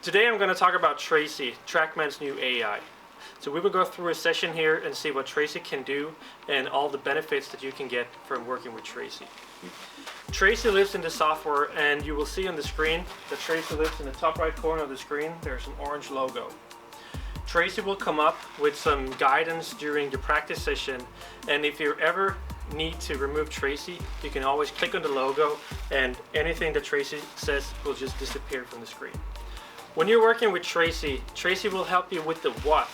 Today I'm going to talk about Tracy, Trackman's new AI. So we will go through a session here and see what Tracy can do and all the benefits that you can get from working with Tracy. Tracy lives in the software, and you will see on the screen that Tracy lives in the top right corner of the screen. There's an orange logo. Tracy will come up with some guidance during the practice session, and if you ever need to remove Tracy, you can always click on the logo and anything that Tracy says will just disappear from the screen. When you're working with Tracy, Tracy will help you with the what,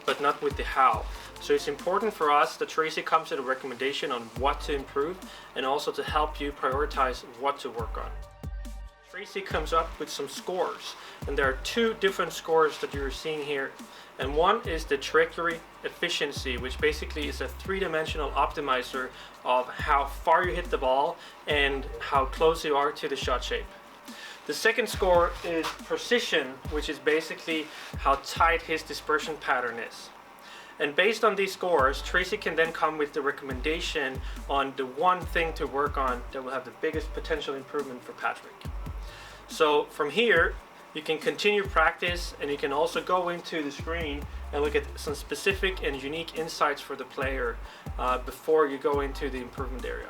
but not with the how. So it's important for us that Tracy comes with a recommendation on what to improve and also to help you prioritize what to work on. Tracy comes up with some scores, and there are two different scores that you're seeing here. And one is the trajectory efficiency, which basically is a three-dimensional optimizer of how far you hit the ball and how close you are to the shot shape. The second score is precision, which is basically how tight his dispersion pattern is. And based on these scores, Tracy can then come with the recommendation on the one thing to work on that will have the biggest potential improvement for Patrick. So from here, you can continue practice, and you can also go into the screen and look at some specific and unique insights for the player before you go into the improvement area.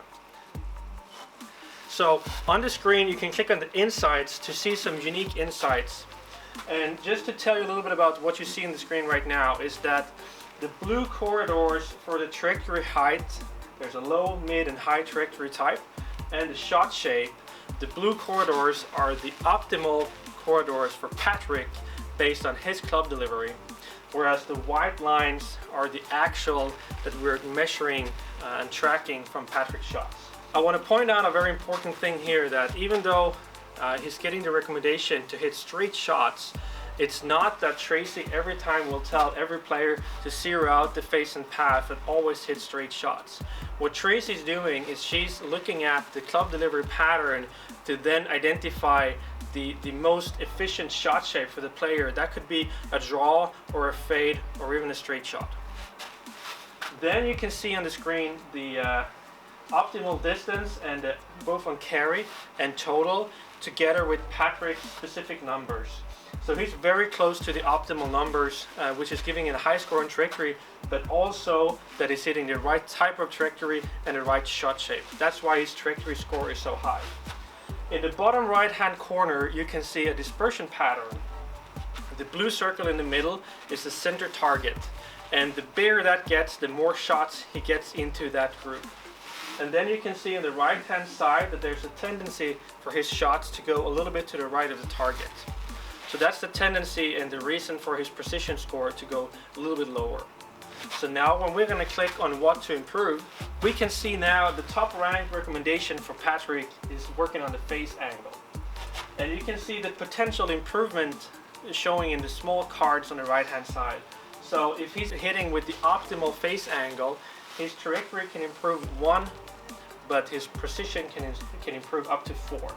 So on the screen, you can click on the insights to see some unique insights. And just to tell you a little bit about what you see in the screen right now is that the blue corridors for the trajectory height, there's a low, mid, and high trajectory type, and the shot shape, the blue corridors are the optimal corridors for Patrick based on his club delivery, whereas the white lines are the actual that we're measuring and tracking from Patrick's shots. I want to point out a very important thing here, that even though he's getting the recommendation to hit straight shots, it's not that Tracy every time will tell every player to zero out the face and path and always hit straight shots. What Tracy's doing is she's looking at the club delivery pattern to then identify the most efficient shot shape for the player. That could be a draw or a fade or even a straight shot. Then you can see on the screen the optimal distance, and both on carry and total together with Patrick's specific numbers. So he's very close to the optimal numbers, which is giving it a high score in trajectory, but also that he's hitting the right type of trajectory and the right shot shape. That's why his trajectory score is so high. In the bottom right hand corner, you can see a dispersion pattern. The blue circle in the middle is the center target, and the bigger that gets, the more shots he gets into that group. And then you can see on the right hand side that there's a tendency for his shots to go a little bit to the right of the target. So that's the tendency and the reason for his precision score to go a little bit lower. So now when we're going to click on what to improve, we can see now the top ranked recommendation for Patrick is working on the face angle. And you can see the potential improvement showing in the small cards on the right hand side. So if he's hitting with the optimal face angle, his trajectory can improve 1, but his precision can improve up to 4.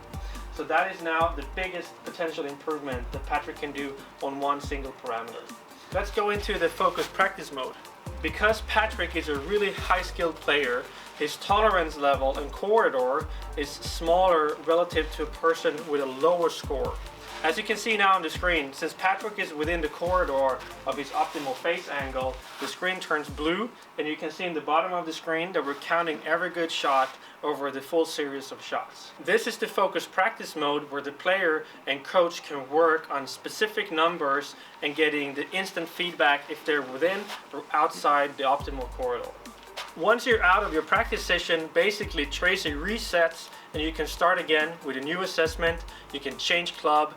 So that is now the biggest potential improvement that Patrick can do on one single parameter. Let's go into the focus practice mode. Because Patrick is a really high skilled player, his tolerance level and corridor is smaller relative to a person with a lower score. As you can see now on the screen, since Patrick is within the corridor of his optimal face angle, the screen turns blue, and you can see in the bottom of the screen that we're counting every good shot over the full series of shots. This is the focus practice mode where the player and coach can work on specific numbers and getting the instant feedback if they're within or outside the optimal corridor. Once you're out of your practice session, basically Tracy resets and you can start again with a new assessment. You can change club,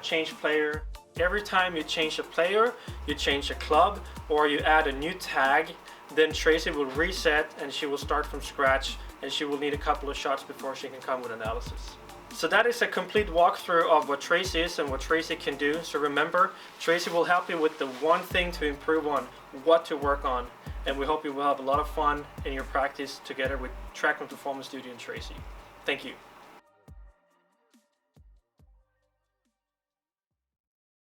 change player. Every time you change a player, you change a club, or you add a new tag, then Tracy will reset and she will start from scratch, and she will need a couple of shots before she can come with analysis. So that is a complete walkthrough of what Tracy is and what Tracy can do. So remember, Tracy will help you with the one thing to improve on, what to work on, and we hope you will have a lot of fun in your practice together with Trackman Performance Studio and Tracy. Thank you.